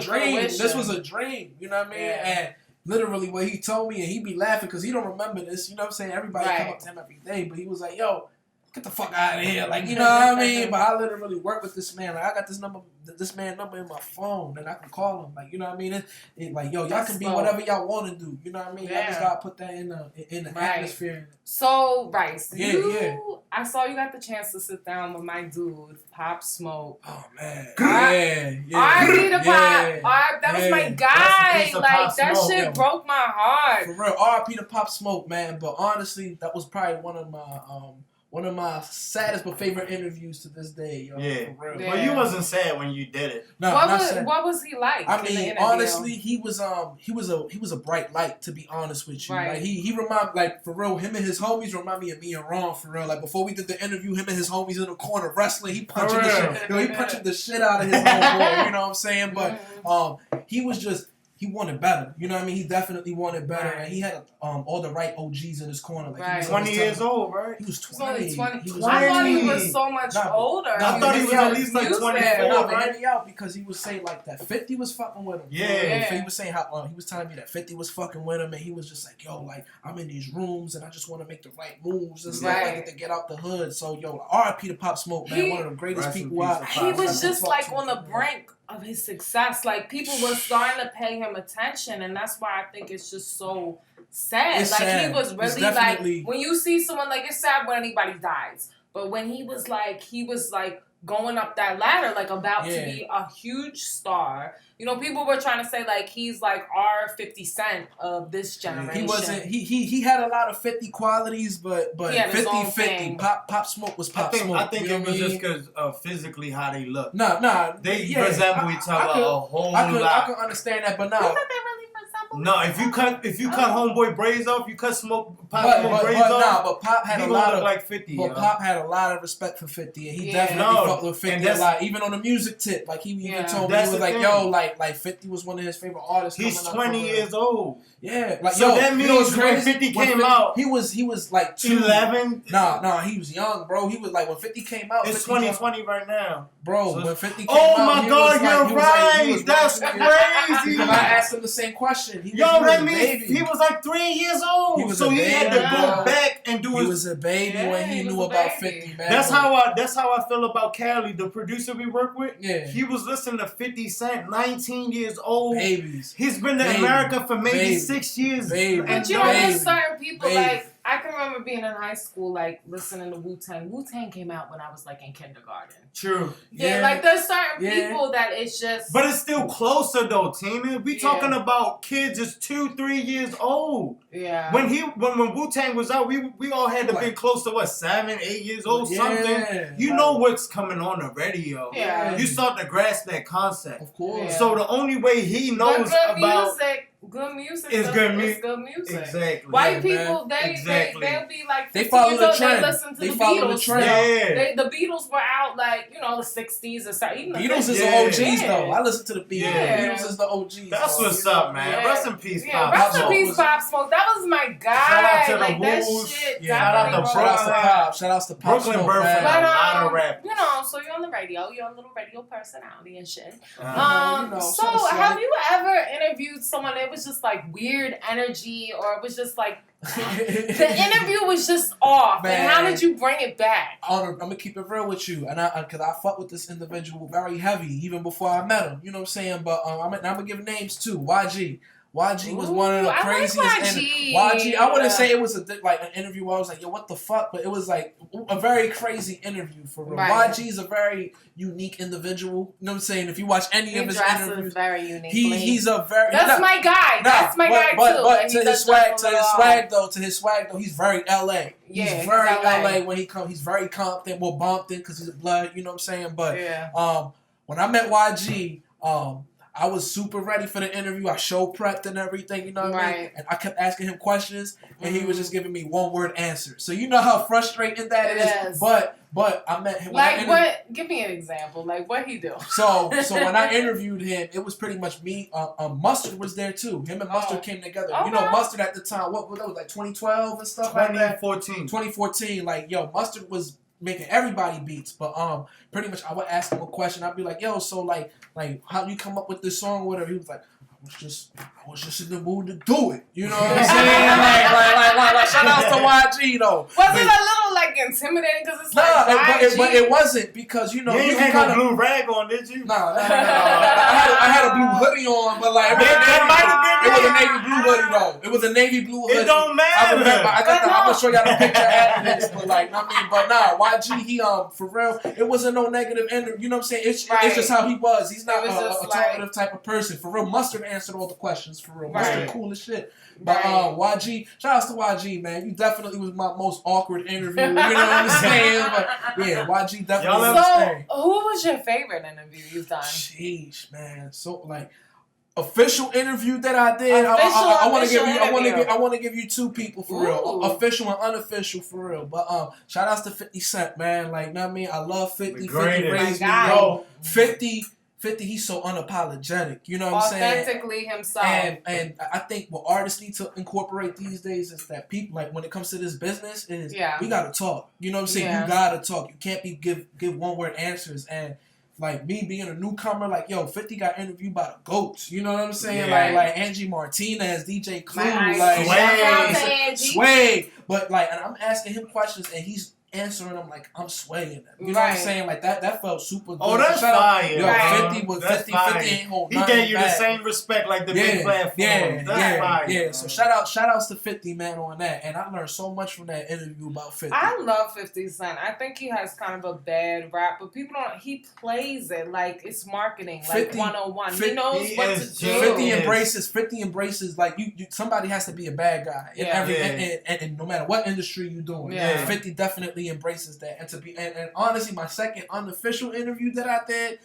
dream. This was a dream. You know what I mean? And literally what he told me, and he be laughing because he don't remember this. You know what I'm saying? Everybody come up to him every day, but he was like, yo, get the fuck out of here. Like, you know what I mean? But I literally work with this man. Like, I got this man number in my phone, and I can call him. Like, you know what I mean? It like, yo, y'all can be whatever y'all want to do. You know what I mean? Y'all just got to put that in the atmosphere. So, Rice, I saw you got the chance to sit down with my dude, Pop Smoke. Oh, man. R.I.P. to Pop. That was my guy. Like, that shit broke my heart. For real. R.I.P. to Pop Smoke, man. But honestly, that was probably one of one of my saddest but favorite interviews to this day, yo. Yeah. For real. Yeah. Well, you wasn't sad when you did it. No, what was he like? I in the mean, interview? honestly, he was a bright light, to be honest with you. Right. Like he remind, like, for real, him and his homies remind me of me and Ron, for real. Like, before we did the interview, him and his homies in the corner wrestling, he punching the shit. Yo, he punching the shit out of his homeboy, you know what I'm saying? But he was just, he wanted better. You know what I mean? He definitely wanted better, and he had all the right OGs in his corner. Like, Right. he was 20 years old, right? He was He's 20. only 20. He was I thought he 20. was so much older. I thought he was at least like Music. 24, No, right? hear me out, because he was saying like that 50 was fucking with him. Yeah. He was saying how he was telling me that 50 was fucking with him, and he was just like, yo, like, I'm in these rooms and I just want to make the right moves and stuff like that to get out the hood. So yo, R.I.P. to Pop Smoke, man, one of the greatest Rest in people peace out. to He Pop was Smoke. just like on the brink of his success. Like, people were starting to pay him attention, and that's why I think it's just so sad. It's like sad. he was It's really definitely- like, when you see someone, like, it's sad when anybody dies, but when he was like going up that ladder, like about to be a huge star. You know, people were trying to say like he's like our 50 Cent of this generation. He wasn't. He had a lot of 50 qualities, but He had his own 50-50. thing. Pop Smoke was Pop Smoke. I think you know it what was I just mean? because of physically how they look. Nah. They yeah, resemble each other a whole I lot. can understand that, but You nah. think they really resemble? No, if you cut homeboy braids off, you cut Pop But Smoke braids off. but Pop had he a lot look of like 50. But yo. Pop had a lot of respect for 50, and he definitely No, fucked with 50 and a that's- lot. Even on the music tip, like he even told me, That's he was the like, thing. "Yo, like 50 was one of his favorite artists." He's coming up 20 for real. years old. Yeah, like So yo, that you know what's means when crazy? 50 came out, he was like 11. Nah, he was young, bro. He was like when 50 came out. It's 50 2020 right now. bro. So when 50 came oh out, my he God, was you're he was like, he right. was That's watching crazy. Because I asked him the same question. He Yo, was that a means baby. he was like 3 years old. He was so a he had to baby, go bro. back and do He his. was a baby when he he knew was a about baby. 50, man. That's how I feel about Cali, the producer we work with. Yeah. He was listening to 50 Cent, 19 years old. Babies. He's been in Baby. America for maybe Baby. 6 years. Baby. And But you know, there's certain people, Baby. like, I can remember being in high school, like, listening to Wu-Tang. Wu-Tang came out when I was, like, in kindergarten. True. Yeah, like, there's certain Yeah. people that it's just... But it's still closer though, Tina. We Yeah. talking about kids just 2-3 years old. Yeah. When Wu-Tang was out, we all had to be Like- close to 7-8 years old, Yeah. something. You know what's coming on the radio. Yeah. You start to grasp that concept. Of course. Yeah. So the only way he But knows good about good music It's is good good music. exactly. White Yeah, people, man. they'll be like 50 They follow years the old, trend. they listen to They the follow the Beatles. trend. Yeah. The Beatles were out like, you know, the 60s or something. Even the Beatles is 50s. the OGs Yeah. though. I listen to the Beatles. Yeah. Beatles is the OGs. That's though. what's up, man. Yeah. Rest in peace, Yeah, Pop. rest in Smoke. peace, Pop Smoke. That was my guy. Shout out to the like, that Wolves. shit Yeah. Shout out definitely to Shout outs to broke Pop. Shout outs to Pop Brooklyn Smoke, birth man. and But, a lot of rap. you know, so you're on the radio. You're a little radio personality and shit. You know, So so it's have like- you ever interviewed someone that was just like weird energy, or it was just like the interview was just off? Man. And how did you bring it back? I'm gonna keep it real with you, and because I fuck with this individual very heavy even before I met him. You know what I'm saying? But I'm gonna give names too. YG. YG was one of the Ooh, I like craziest. YG. YG. I wouldn't say it was like an interview where I was like, yo, what the fuck? But it was like a very crazy interview for real. Right. YG is a very unique individual. You know what I'm saying? If you watch any He of his dresses interviews, very unique. he's a very That's my guy. That's my guy but, too. But Like, to he his does swag, dress a to his swag though, he's very LA. Yeah, he's he's very LA. LA when he comes. He's very Compton, well Bumpton because he's a blood. You know what I'm saying? But Yeah. when I met YG, I was super ready for the interview. I show prepped and everything, you know what I mean? Right. And I kept asking him questions, and he was just giving me one-word answers. So you know how frustrating that is. is. But I met him. Like what? Give me an example. Like what he do? So when I interviewed him, it was pretty much me. Mustard was there too. Him and Mustard came together. You know, Okay. Mustard at the time, what that was like 2012 and stuff like that. 2014. 2014, like yo, Mustard was making everybody beats, but pretty much I would ask him a question. I'd be like, yo, so like how you come up with this song or whatever? He was like, I was just in the mood to do it. You know what I'm saying? like shout out to YG though. Was it a little like intimidating? Because it's Nah, like but it wasn't because you know You you ain't can had kind no of. blue rag on, did you? Nah. I had a blue hoodie on, but like That might have been it was a navy blue hoodie though. It was a navy blue hoodie. It don't matter. I remember. I'm gonna show y'all the picture after this, but like I mean, but nah, YG he for real. It wasn't no negative energy. You know what I'm saying? It's just how he was. He's not It was a just talkative type of person. For real, Mustard answered all the questions. For real, Mustard Right. cool as shit. But Right. YG, shout out to YG, man. You definitely was my most awkward interview. You know what You know what I'm saying? But yeah, YG definitely. So, who was your favorite interview you've done? Sheesh, man. So like. Official interview that I did. I want to give you two people for real. Official and unofficial for real. But shout outs to 50 Cent, man. Like, know what I mean? I love 50. 50 raised me. Yo, 50, he's so unapologetic. You know what I'm saying? Authentically himself. And I think what artists need to incorporate these days is that people, like, when it comes to this business, is we gotta talk. You know what I'm saying? You gotta talk. You can't be give one word answers. And like me being a newcomer, like, yo, 50 got interviewed by the GOATs. You know what I'm saying? Like Angie Martinez, DJ Clue, like Sway. But like, and I'm asking him questions and he's answering them like I'm swaying them. You know what I'm saying? Like that felt super good. Oh, that's fire. Yo, 50 was 50 ain't hold nothing. He gave you the same respect like the big platform. That's fire. So shout outs to 50, man, on that. And I learned so much from that interview about 50. I love 50 Cent. I think he has kind of a bad rap, but people don't. He plays it like it's marketing, like 101. He knows what to do. 50 embraces like you somebody has to be a bad guy in and no matter what industry you're doing. 50 definitely embraces that. And honestly, my second unofficial interview that I did,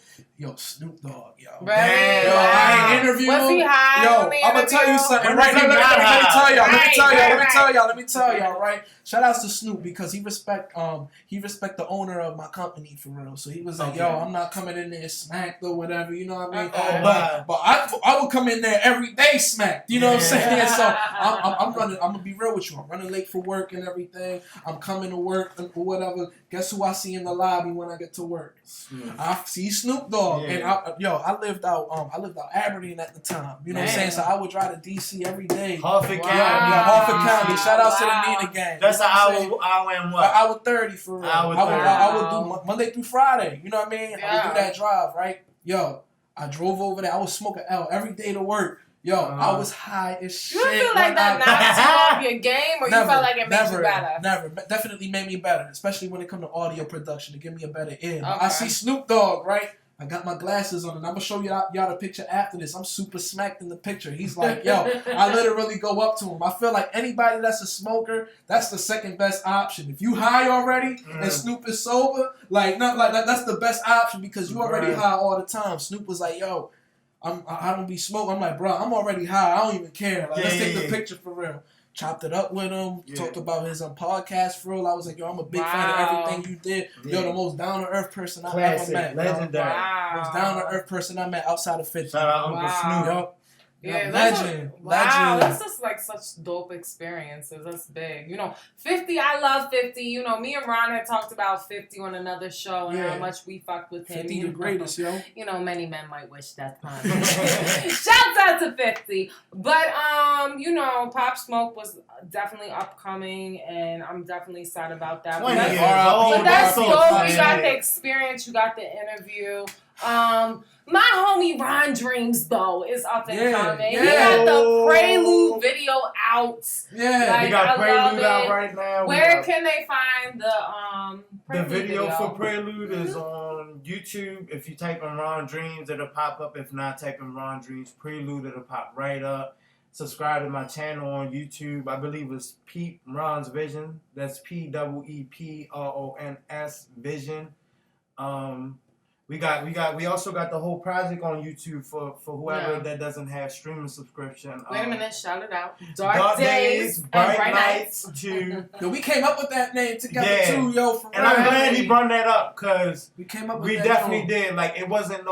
Snoop Dogg, I ain't interviewed him. Was he high? I'm gonna tell you something right now. Let me tell y'all, right? Shout outs to Snoop because he respect the owner of my company for real. So he was like, yo, I'm not coming in there smacked or whatever, you know what I mean? But I will come in there every day smacked, you know what I'm saying? So I'm gonna be real with you. I'm running late for work and everything. I'm coming to work or whatever. Guess who I see in the lobby when I get to work? I see Snoop Dogg. And I lived out Aberdeen at the time. You know what I'm saying? So I would drive to DC every day. Hartford County. Hartford County. Shout out to the Nina gang. That's an hour and what? Hour 30 for real. I would do Monday through Friday. You know what I mean? I would do that drive, right? Yo, I drove over there. I was smoking L every day to work. Yo, I was high as shit. You feel like that knocked you off your game, or you felt like it made you better? Never. Definitely made me better, especially when it comes to audio production, to give me a better ear. Okay. I see Snoop Dogg, right? I got my glasses on, and I'm going to show y'all the picture after this. I'm super smacked in the picture. He's like, yo, I literally go up to him. I feel like anybody that's a smoker, that's the second best option. If you high already and Snoop is sober, that's the best option because you already high all the time. Snoop was like, yo, I don't be smoking. I'm like, bro, I'm already high. I don't even care. Like, let's take the picture for real. Chopped it up with him. Talked about his podcast for real. I was like, yo, I'm a big fan of everything you did. Yo, the most down to earth person I've ever met. Legendary. Most down to earth person I met outside of 50. Shout out Uncle Snoop. Yo. Yeah, legend. That's just like such dope experiences. That's big. 50, I love 50. Me and Ron had talked about 50 on another show and how much we fucked with him. 50 the greatest, yo. Many men might wish that time. Shouts out to 50. But, Pop Smoke was definitely upcoming, and I'm definitely sad about that. But that's dope. You got the experience. You got the interview. My homie Ron Dreams though is up and coming. He got the Prelude video out. We got Prelude out right now. Where can they find the video for Prelude is on YouTube. If you type in Ron Dreams, it'll pop up. If not, type in Ron Dreams Prelude, it'll pop right up. Subscribe to my channel on YouTube. I believe it's Peep Ron's Vision. That's PEEPRONS Vision. We also got the whole project on YouTube for whoever that doesn't have streaming subscription. Wait a minute, shout it out. Dark Days, Bright Nights. Yo, we came up with that name together too, yo. For and I'm glad he brought that up because we came up with we definitely did. Like it wasn't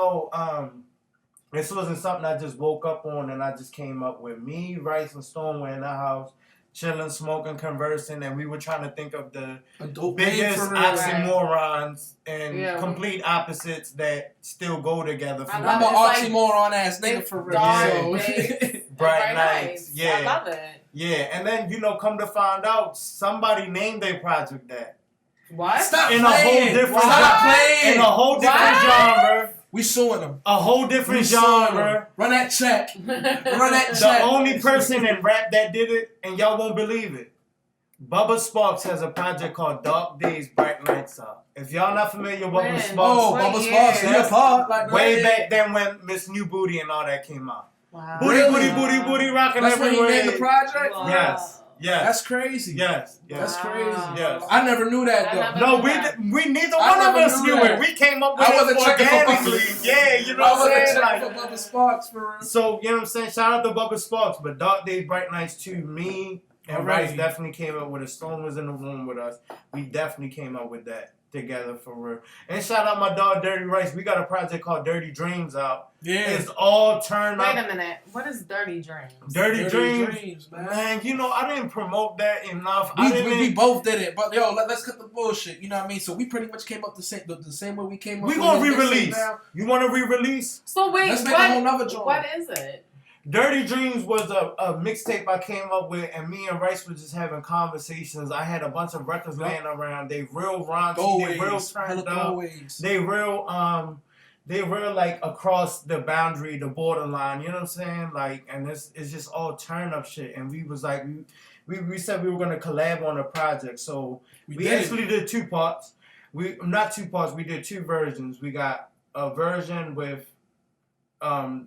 this wasn't something I just woke up on and I just came up with. Me, Rice, and Stone were in the house. Chilling, smoking, conversing, and we were trying to think of the biggest oxymorons and complete opposites that still go together. I'm an oxymoron ass nigga for real. Bright Nights. Yeah. I love it. Yeah, and then, come to find out, somebody named their project that. What? Stop in playing. In a whole different genre. We suing them. A whole different genre. Run that check. The only person in rap that did it, and y'all won't believe it, Bubba Sparks has a project called Dark Days, Bright Nights Out. If y'all not familiar with Bubba Sparks, Bubba Sparks, that's way back then when Miss New Booty and all that came out. Wow. Booty, rocking that's everywhere. That's when he made the project? Wow. Yes. That's crazy. Yes. That's Yes. crazy. Yes. I never knew that I though. never No, knew that. we neither I one of never us knew knew that. it. We came up with I wasn't it checking for organically. Bubba. Yeah, you know I what I'm wasn't saying? checking Like, for Bubba Sparks for real. so, you know what I'm saying? Shout out to Bubba Sparks, but Dark Days, Bright Nights too. Me and Rice Alrighty. definitely came up with it. Stone was in the room with us. We definitely came up with that together for real. And shout out my dog Dirty Rice. We got a project called Dirty Dreams out. Yeah. It's all turned Wait up. a minute. What is Dirty Dreams? Dirty Dreams, man. man. You know I didn't promote that enough. We both did it, but yo, let's cut the bullshit. You know what I mean? So we pretty much came up the same way we came up. We with gonna it. re-release. You want to re-release? So wait, Let's make a whole nother joint. what is it? Dirty Dreams was a mixtape I came up with, and me and Rice were just having conversations. I had a bunch of records laying around. They real raunchy, they real turned up. They real like across the boundary, the borderline. You know what I'm saying? Like, and it's just all turn up shit. And we was like, we said we were gonna collab on a project, so we actually did 2 parts. Not 2 parts. We did 2 versions. We got a version with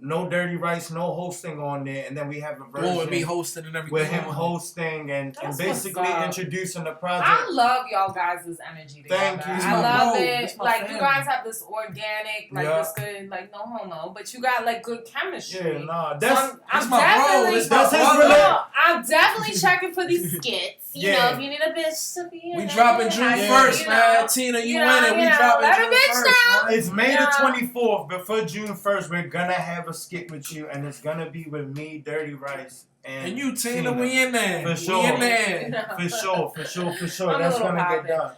no Dirty Rice, no hosting on there, and then we have a version with me hosting and everything. with him hosting and basically introducing the project. I love y'all guys' energy together. Thank you. I love it. It's my Like family. you guys have this organic, like this good, like no homo, but you got like good chemistry. Yeah, nah, So that's my bro. That's his no, I'm definitely checking for these skits. You Yeah. know, if you need a bitch to be in We it, dropping June I- 1st, you man. know, Tina, you know, winning. We you know, dropping let a June bitch 1st, know. man. It's May Yeah. the 24th. Before June 1st, we're gonna have a skit with you, and it's gonna be with me, Dirty Rice, And you, Tina, we in there. For We sure. in there. For sure. I'm a That's little gonna poppin'. get done.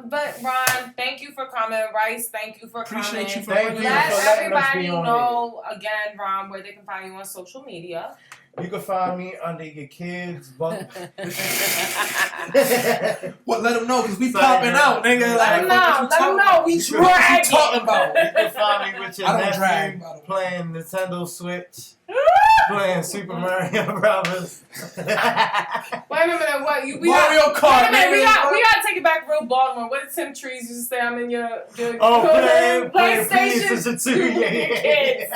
But Ron, thank you for coming. Rice, thank you for Appreciate coming. you for Thank bringing you Let for letting us everybody be on know again, Ron, where they can find you on social media. You can find me under your kids' bunk. What? Let them know, because we Sorry, popping girl. out, nigga. Let them know. We What you dragging. talking about? You can find me with your I don't nephew drag, by the way. playing Nintendo Switch, playing Super Mario Brothers. Wait a minute, what? We Mario got, Kart, wait a minute, we nigga. gotta take it back real Baltimore. What did Tim Trees used to say? I'm in your playing PlayStation PlayStation 2. kids.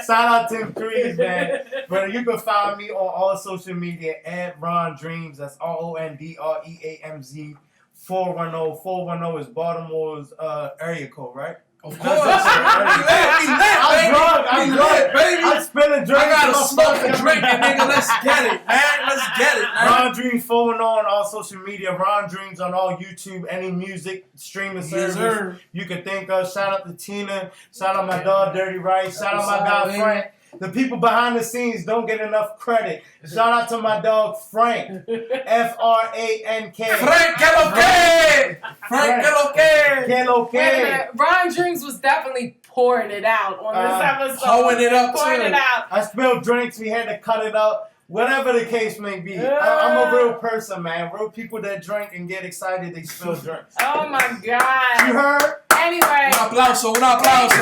Shout out Tim Trees, man. But you can find me on all social media at Ron Dreams. That's RONDREAMZ 410. 410 is Baltimore's area code, right? Of That's course. it, right? I'm drunk, baby. I'm spilling drinks. I gotta I'm smoke fucking and drink it, nigga. Let's get it, man. Let's get it, man. Ron Dreams 410 on all social media. Ron Dreams on all YouTube, any music streaming service sir. you can think of. Shout out to Tina. Shout out my dog Dirty Rice. Shout out my guy Frank. The people behind the scenes don't get enough credit. Shout out to my dog Frank. FRANK. Frank, que lo que? Frank, que lo que? Que lo Wait a que? minute. Ron Dreams was definitely pouring it out on this episode. Pouring it up, Pouring too. it out. I spilled drinks. We had to cut it up. Whatever the case may be. I'm a real person, man. Real people that drink and get excited, they spill drinks. Oh my You God. heard? Anyway. Un aplauso, un aplauso.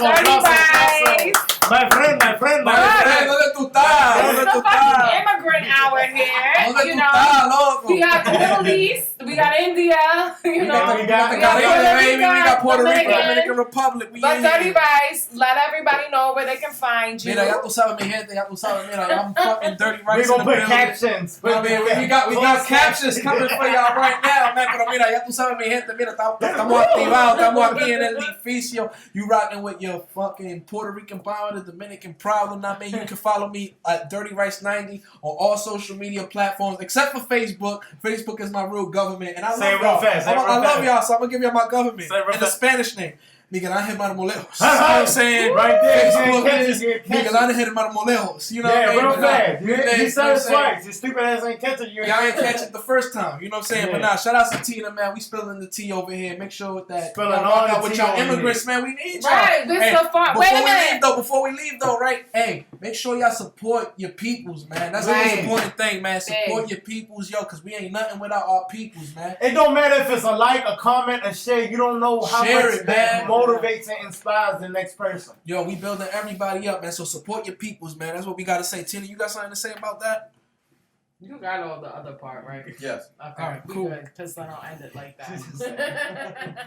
Dirty Rice. My friend. ¿Dónde tú estás? It's ¿Dónde the tú fucking estás? immigrant hour here. ¿Dónde You tú know. estás, loco? We got the Middle East. We got India. You know. We got the Caribbean, baby. We got Puerto Rico, Dominican. Dominican Republic. We But in Dirty here. Rice, let everybody know where they can find you. Mira, ya tú sabes, mi gente, ya tú sabes, mira, I'm fucking Dirty Rice We're in gonna the put building. captions. I mean, we got captions coming for y'all right now, man. Pero mira, ya tú sabes, mi gente, mira, estamos activados, estamos aquí en el edificio. You rocking with your fucking Puerto Rican power, the Dominican problem. I mean, you can follow me at Dirty Rice 90 on all social media platforms except for Facebook. Facebook is my real government, and I Say it love real y'all. fast, say it real I love fast. y'all, so I'm gonna give y'all my government Say it real and the fast. Spanish name. Miguel Ángel Marmolejos. You know what I'm saying? Right there. Facebook Catch is it, catch Miguel it. Ángel Marmolejos. You know Yeah, what I mean? real But, fast. you You know what said I'm it saying? twice. Your stupid ass ain't catching you. Y'all ain't catch it the first time, you know what I'm saying? Yeah. But nah, shout out to Tina, man. We spilling the tea over here. Make sure that Spilling y'all all rock the out with tea y'all over immigrants, man. We need y'all. Right, this Hey, is the fun. Wait a minute. Before we leave though, right? Hey, make sure y'all support your peoples, man. That's the most Right. important thing, man. Support Big. your peoples, yo, because we ain't nothing without our peoples, man. It don't matter if it's a like, a comment, a share. You don't know how Share much it, that man. motivates and inspires the next person. Yo, we building everybody up, man. So support your peoples, man. That's what we gotta say. Tina, you got something to say about that? You got all the other part, right? Yes. Okay. All right, we cool. good, because I don't end it like that.